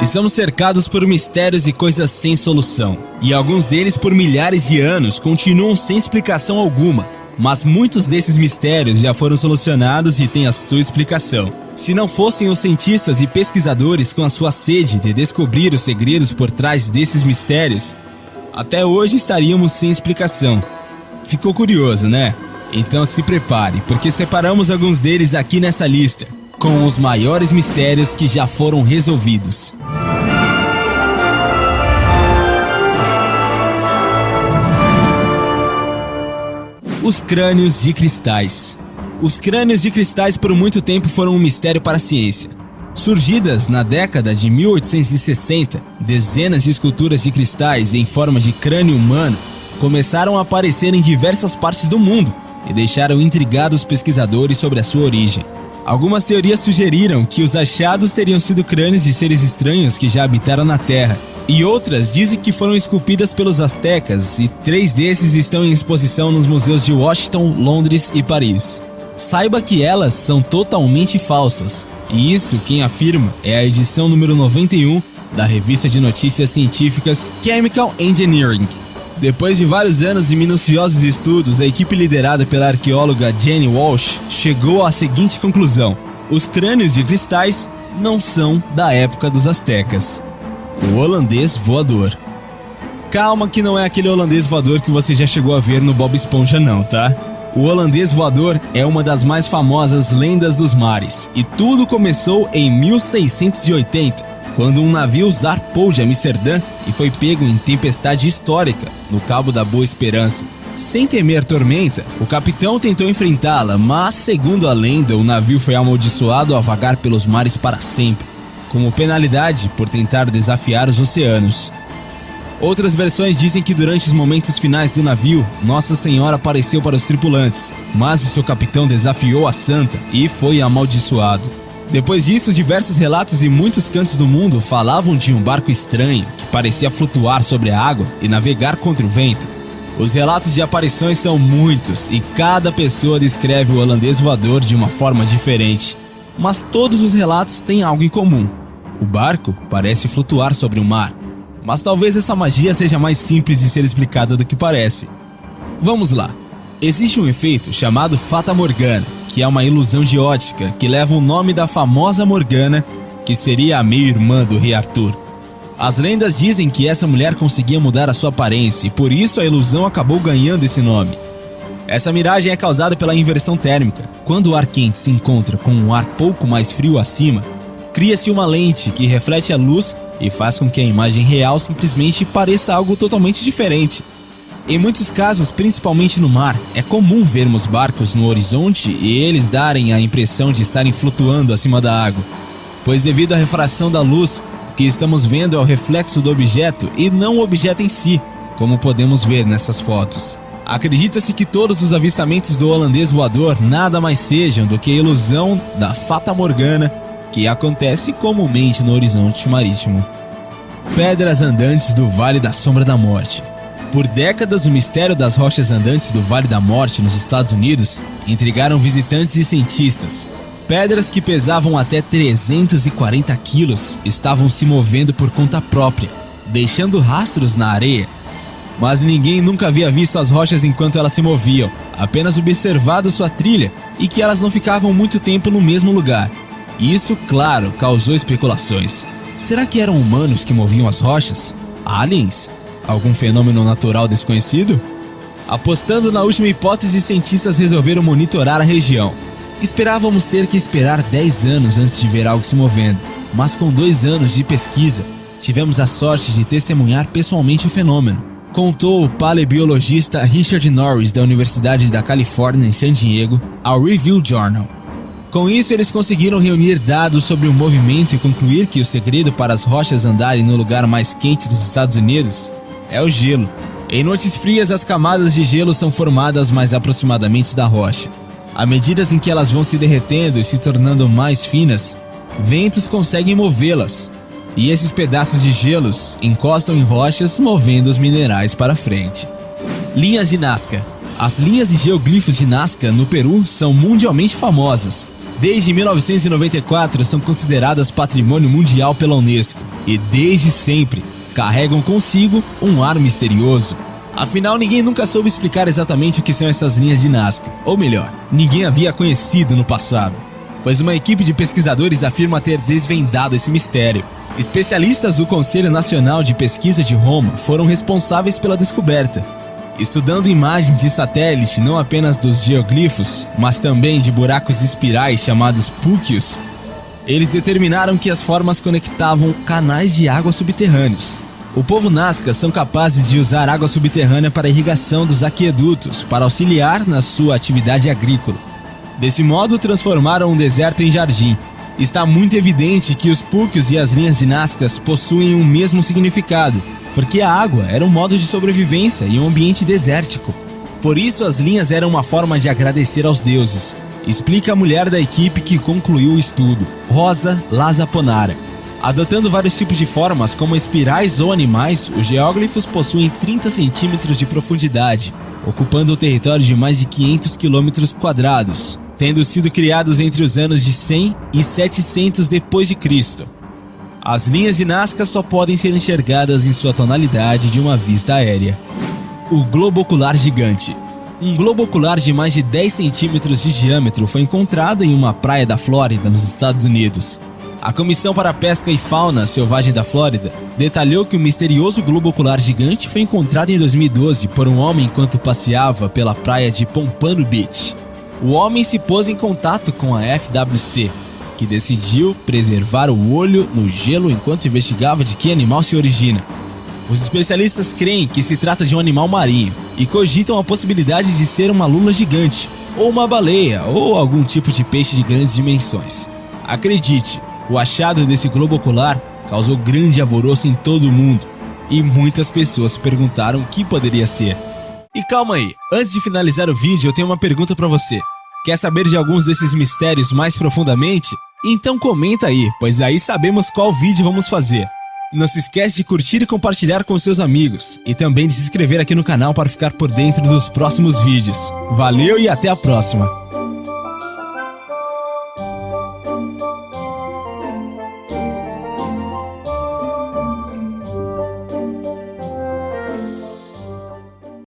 Estamos cercados por mistérios e coisas sem solução, e alguns deles por milhares de anos continuam sem explicação alguma. Mas muitos desses mistérios já foram solucionados e têm a sua explicação. Se não fossem os cientistas e pesquisadores com a sua sede de descobrir os segredos por trás desses mistérios, até hoje estaríamos sem explicação. Ficou curioso, né? Então se prepare, porque separamos alguns deles aqui nessa lista, com os maiores mistérios que já foram resolvidos. Os crânios de cristais. Os crânios de cristais por muito tempo foram um mistério para a ciência. Surgidas na década de 1860, dezenas de esculturas de cristais em forma de crânio humano começaram a aparecer em diversas partes do mundo e deixaram intrigados pesquisadores sobre a sua origem. Algumas teorias sugeriram que os achados teriam sido crânios de seres estranhos que já habitaram na Terra, e outras dizem que foram esculpidas pelos astecas, e 3 desses estão em exposição nos museus de Washington, Londres e Paris. Saiba que elas são totalmente falsas, e isso quem afirma é a edição número 91 da revista de notícias científicas Chemical Engineering. Depois de vários anos de minuciosos estudos, a equipe liderada pela arqueóloga Jenny Walsh chegou à seguinte conclusão: os crânios de cristais não são da época dos astecas. O holandês voador. Calma que não é aquele holandês voador que você já chegou a ver no Bob Esponja não, tá? O holandês voador é uma das mais famosas lendas dos mares, e tudo começou em 1680, quando um navio zarpou de Amsterdã e foi pego em tempestade histórica no Cabo da Boa Esperança. Sem temer tormenta, o capitão tentou enfrentá-la, mas, segundo a lenda, o navio foi amaldiçoado a vagar pelos mares para sempre, como penalidade por tentar desafiar os oceanos. Outras versões dizem que durante os momentos finais do navio, Nossa Senhora apareceu para os tripulantes, mas o seu capitão desafiou a santa e foi amaldiçoado. Depois disso, diversos relatos em muitos cantos do mundo falavam de um barco estranho que parecia flutuar sobre a água e navegar contra o vento. Os relatos de aparições são muitos e cada pessoa descreve o holandês voador de uma forma diferente. Mas todos os relatos têm algo em comum. O barco parece flutuar sobre o mar. Mas talvez essa magia seja mais simples de ser explicada do que parece. Vamos lá. Existe um efeito chamado Fata Morgana, que é uma ilusão de ótica que leva o nome da famosa Morgana, que seria a meia-irmã do rei Arthur. As lendas dizem que essa mulher conseguia mudar a sua aparência e por isso a ilusão acabou ganhando esse nome. Essa miragem é causada pela inversão térmica. Quando o ar quente se encontra com um ar pouco mais frio acima, cria-se uma lente que reflete a luz e faz com que a imagem real simplesmente pareça algo totalmente diferente. Em muitos casos, principalmente no mar, é comum vermos barcos no horizonte e eles darem a impressão de estarem flutuando acima da água, pois devido à refração da luz, o que estamos vendo é o reflexo do objeto e não o objeto em si, como podemos ver nessas fotos. Acredita-se que todos os avistamentos do holandês voador nada mais sejam do que a ilusão da Fata Morgana, que acontece comumente no horizonte marítimo. Pedras andantes do Vale da Sombra da Morte. Por décadas, o mistério das rochas andantes do Vale da Morte nos Estados Unidos intrigaram visitantes e cientistas. Pedras que pesavam até 340 quilos estavam se movendo por conta própria, deixando rastros na areia. Mas ninguém nunca havia visto as rochas enquanto elas se moviam, apenas observado sua trilha e que elas não ficavam muito tempo no mesmo lugar. Isso, claro, causou especulações. Será que eram humanos que moviam as rochas? Aliens? Algum fenômeno natural desconhecido? Apostando na última hipótese, cientistas resolveram monitorar a região. Esperávamos ter que esperar 10 anos antes de ver algo se movendo, mas com 2 anos de pesquisa, tivemos a sorte de testemunhar pessoalmente o fenômeno, contou o paleobiologista Richard Norris da Universidade da Califórnia em San Diego ao Review Journal. Com isso, eles conseguiram reunir dados sobre o movimento e concluir que o segredo para as rochas andarem no lugar mais quente dos Estados Unidos é o gelo. Em noites frias, as camadas de gelo são formadas mais aproximadamente da rocha. À medida em que elas vão se derretendo e se tornando mais finas, ventos conseguem movê-las. E esses pedaços de gelos encostam em rochas, movendo os minerais para frente. Linhas de Nazca. As linhas de geoglifos de Nazca, no Peru, são mundialmente famosas. Desde 1994 são consideradas patrimônio mundial pela Unesco e desde sempre carregam consigo um ar misterioso. Afinal, ninguém nunca soube explicar exatamente o que são essas linhas de Nazca, ou melhor, ninguém havia conhecido no passado, pois uma equipe de pesquisadores afirma ter desvendado esse mistério. Especialistas do Conselho Nacional de Pesquisa de Roma foram responsáveis pela descoberta. Estudando imagens de satélite não apenas dos geoglifos, mas também de buracos espirais chamados púquios, eles determinaram que as formas conectavam canais de água subterrâneos. O povo Nazca são capazes de usar água subterrânea para a irrigação dos aquedutos para auxiliar na sua atividade agrícola. Desse modo, transformaram um deserto em jardim. Está muito evidente que os púquios e as linhas de Nazca possuem o mesmo significado, porque a água era um modo de sobrevivência em um ambiente desértico. Por isso, as linhas eram uma forma de agradecer aos deuses, explica a mulher da equipe que concluiu o estudo, Rosa Lazaponara. Adotando vários tipos de formas, como espirais ou animais, os geóglifos possuem 30 centímetros de profundidade, ocupando um território de mais de 500 km², tendo sido criados entre os anos de 100 e 700 d.C. As linhas de Nazca só podem ser enxergadas em sua tonalidade de uma vista aérea. O globo ocular gigante. Um globo ocular de mais de 10 centímetros de diâmetro foi encontrado em uma praia da Flórida, nos Estados Unidos. A Comissão para a Pesca e Fauna Selvagem da Flórida detalhou que o misterioso globo ocular gigante foi encontrado em 2012 por um homem enquanto passeava pela praia de Pompano Beach. O homem se pôs em contato com a FWC, que decidiu preservar o olho no gelo enquanto investigava de que animal se origina. Os especialistas creem que se trata de um animal marinho e cogitam a possibilidade de ser uma lula gigante, ou uma baleia, ou algum tipo de peixe de grandes dimensões. Acredite, o achado desse globo ocular causou grande alvoroço em todo o mundo e muitas pessoas se perguntaram o que poderia ser. E calma aí, antes de finalizar o vídeo eu tenho uma pergunta pra você. Quer saber de alguns desses mistérios mais profundamente? Então comenta aí, pois aí sabemos qual vídeo vamos fazer. Não se esquece de curtir e compartilhar com seus amigos, e também de se inscrever aqui no canal para ficar por dentro dos próximos vídeos. Valeu e até a próxima!